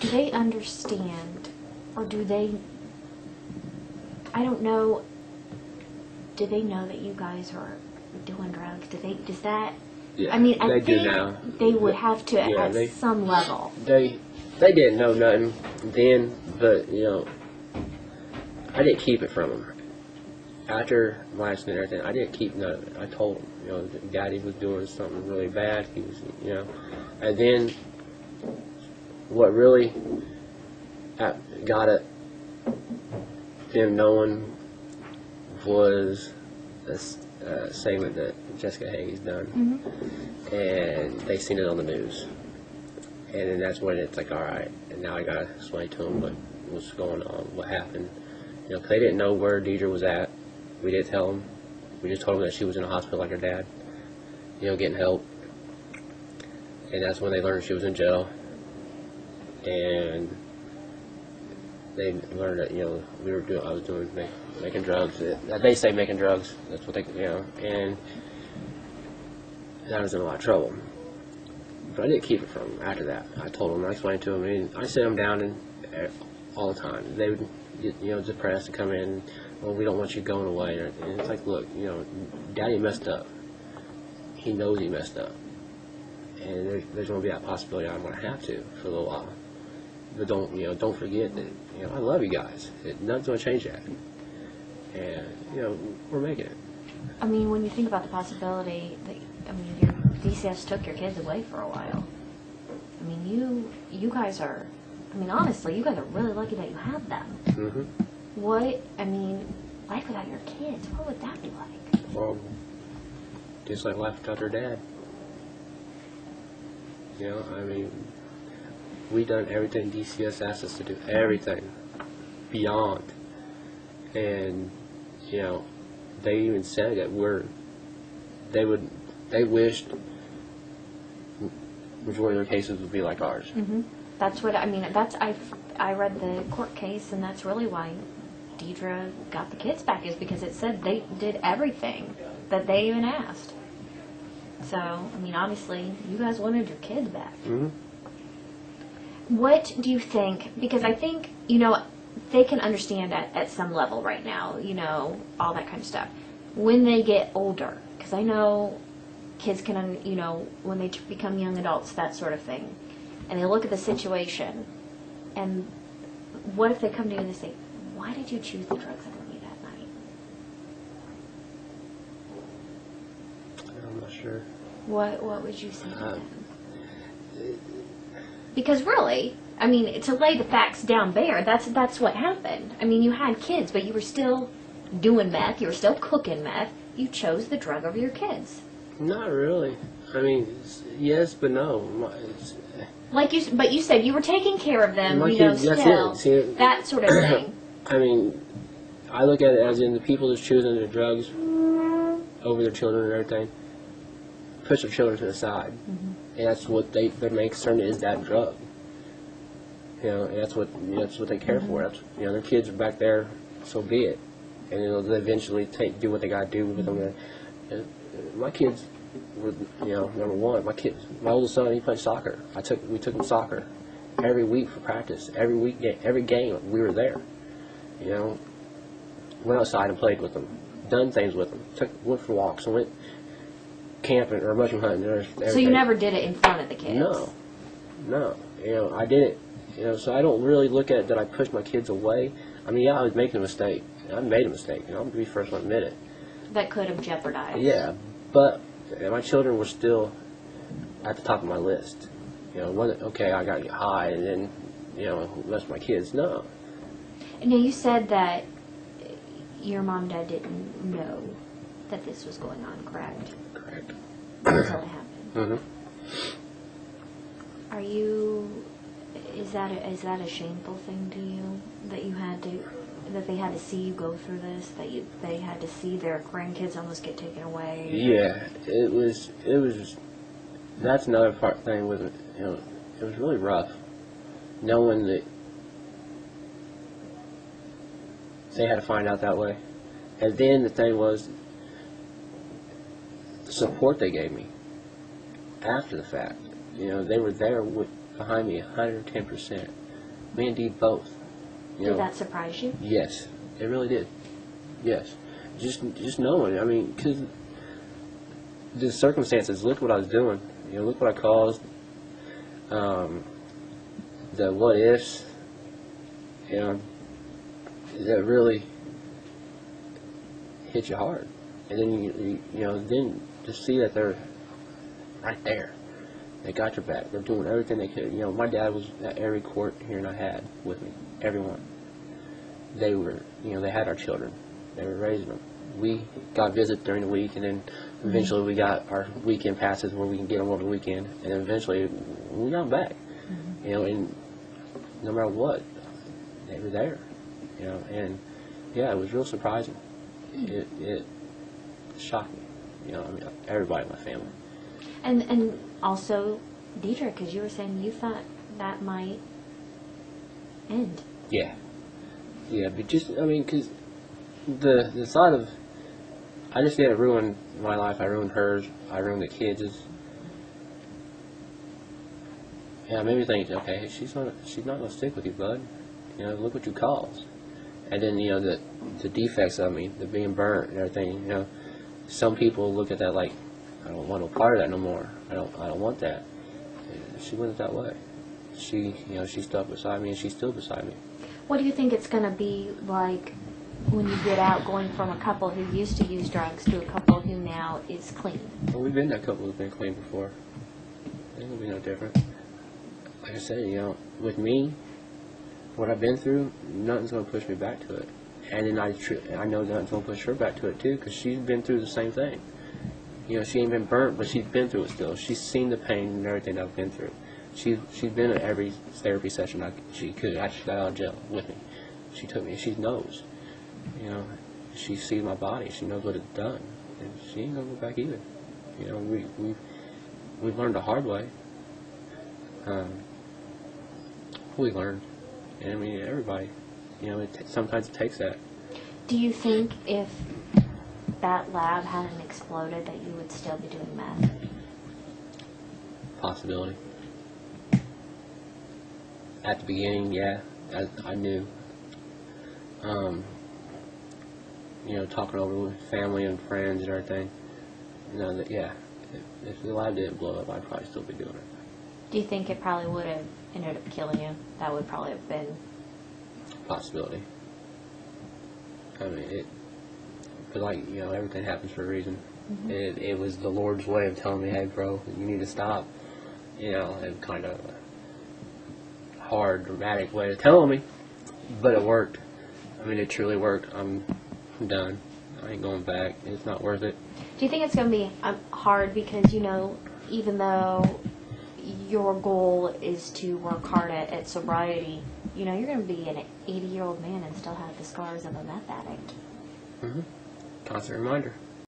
do they understand, or do they, I don't know, do they know that you guys are doing drugs? Does that, Yeah, I mean, I they do think now. they would have to at some level. They didn't know nothing then, but, you know, I didn't keep it from them. After my accident and everything, I didn't keep none of it. I told them, you know, that Daddy was doing something really bad. He was, you know, and then what really got it them knowing was this segment that Jessica Hage's done, and they seen it on the news, and then that's when it's like, all right, and now I gotta explain to them what was going on, what happened, you know, because they didn't know where Deidre was at. We didn't tell them. We just told them that she was in a hospital like her dad, you know, getting help, and that's when they learned she was in jail, and they learned that, you know, I was doing making drugs. They say making drugs. That's what they, you know, and I was in a lot of trouble. But I didn't keep it from them after that. I told them, I explained to them, and I sit them down and all the time. They would get, you know, depressed and come in. Well, we don't want you going away. And it's like, look, you know, Daddy messed up. He knows he messed up, and there's going to be that possibility I'm going to have to for a little while. But don't forget that, you know, I love you guys. Nothing's going to change that. And, you know, we're making it. I mean, when you think about the possibility that, I mean, your DCS took your kids away for a while. I mean, you guys are, I mean, honestly, you guys are really lucky that you have them. Mm-hmm. What, I mean, life without your kids, what would that be like? Well, just like life without their dad. You know, I mean, we done everything DCS asked us to do, everything beyond, and you know, they even said that they wished majority of their cases would be like ours. Mm-hmm. That's what I mean. I read the court case, and that's really why Deidre got the kids back, is because it said they did everything that they even asked. So I mean, obviously, you guys wanted your kids back. Mm-hmm. What do you think? Because I think, you know, they can understand at some level right now, you know, all that kind of stuff. When they get older, because I know kids can, you know, when they become young adults, that sort of thing, and they look at the situation, and what if they come to you and they say, why did you choose the drugs over me that night? I'm not sure. What would you say to them? Because really, I mean, to lay the facts down bare, that's what happened. I mean, you had kids, but you were still doing meth. You were still cooking meth. You chose the drug over your kids. Not really. I mean, yes, but no. But you said you were taking care of them. My you kids, know, that's still it. See, that sort of thing. I mean, I look at it as in the people that's choosing their drugs over their children and everything, push their children to the side. Mm-hmm. And that's what their main concern is, that drug. You know, and that's what they care for. That's, you know, their kids are back there, so be it. And they'll eventually do what they got to do with them. And my kids were, you know, number one. My oldest son, he played soccer. We took him soccer every week for practice. Every game we were there. You know, went outside and played with them, done things with them, went for walks, and went camping or mushroom hunting. So you never did it in front of the kids? No. You know, I didn't. You know, so I don't really look at that I pushed my kids away. I mean, yeah, I was making a mistake. I made a mistake. You know, I'm going to be the first one to admit it. That could have jeopardized. Yeah, but my children were still at the top of my list. You know, it wasn't, okay, I got to get high and then, you know, rest of my kids. No. Now, you said that your mom and dad didn't know that this was going on, correct? Correct. Until it happened. Mm-hmm. Are you... Is that a shameful thing to you that they had to see you go through this, they had to see their grandkids almost get taken away? Yeah, it was. That's another thing with it. You know, it was really rough knowing that they had to find out that way, and then the thing was the support they gave me after the fact. You know, they were there behind me 110%. Me and Dee both. You Did know, that surprise you? yes, it really did. Yes, just knowing. I mean, because the circumstances. Look what I was doing. You know, look what I caused. The what ifs. You know, that really hit you hard. And then you know, then to see that they're right there. They got your back. They're doing everything they could. You know, my dad was at every court hearing I had with me. Everyone. They were, you know, they had our children. They were raising them. We got visits during the week, and then eventually we got our weekend passes where we can get them over the weekend. And then eventually we got them back. You know, and no matter what, they were there. You know, and yeah, it was real surprising. It shocked me. You know, I mean, everybody in my family. And also, Deidre, because you were saying you thought that might end. Yeah. Yeah, but just, I mean, because the thought of, I just didn't ruin my life, I ruined hers, I ruined the kids'. Yeah, it made me think, okay, she's not going to stick with you, bud. You know, look what you caused. And then, you know, the defects of me, the being burnt and everything, you know, some people look at that like, I don't want no part of that no more. I don't want that. And she went that way. She, you know, she stuck beside me, and she's still beside me. What do you think it's going to be like when you get out, going from a couple who used to use drugs to a couple who now is clean? Well, we've been that couple who's been clean before. It's going to be no different. Like I said, you know, with me, what I've been through, nothing's going to push me back to it. And then I know nothing's going to push her back to it, too, because she's been through the same thing. You know, she ain't been burnt, but she's been through it still. She's seen the pain and everything I've been through. She's been at every therapy session she could. She got out of jail with me. She took me. She knows. You know, she sees my body. She knows what it's done, and she ain't gonna go back either. You know, we've learned the hard way. We learned, and I mean everybody. You know, sometimes it takes that. Do you think if that lab hadn't exploded that you would still be doing meth? Possibility. At the beginning, yeah, I knew. You know, talking over with family and friends and everything. You know, that, yeah, if the lab didn't blow up, I'd probably still be doing it. Do you think it probably would have ended up killing you? That would probably have been... Possibility. I mean, but like, you know, everything happens for a reason. It was the Lord's way of telling me, hey, bro, you need to stop. You know, and kind of hard, dramatic way of telling me, but it worked. I mean, it truly worked. I'm done. I ain't going back. It's not worth it. Do you think it's going to be hard because, you know, even though your goal is to work hard at sobriety, you know, you're going to be an 80-year-old man and still have the scars of a meth addict? Constant reminder.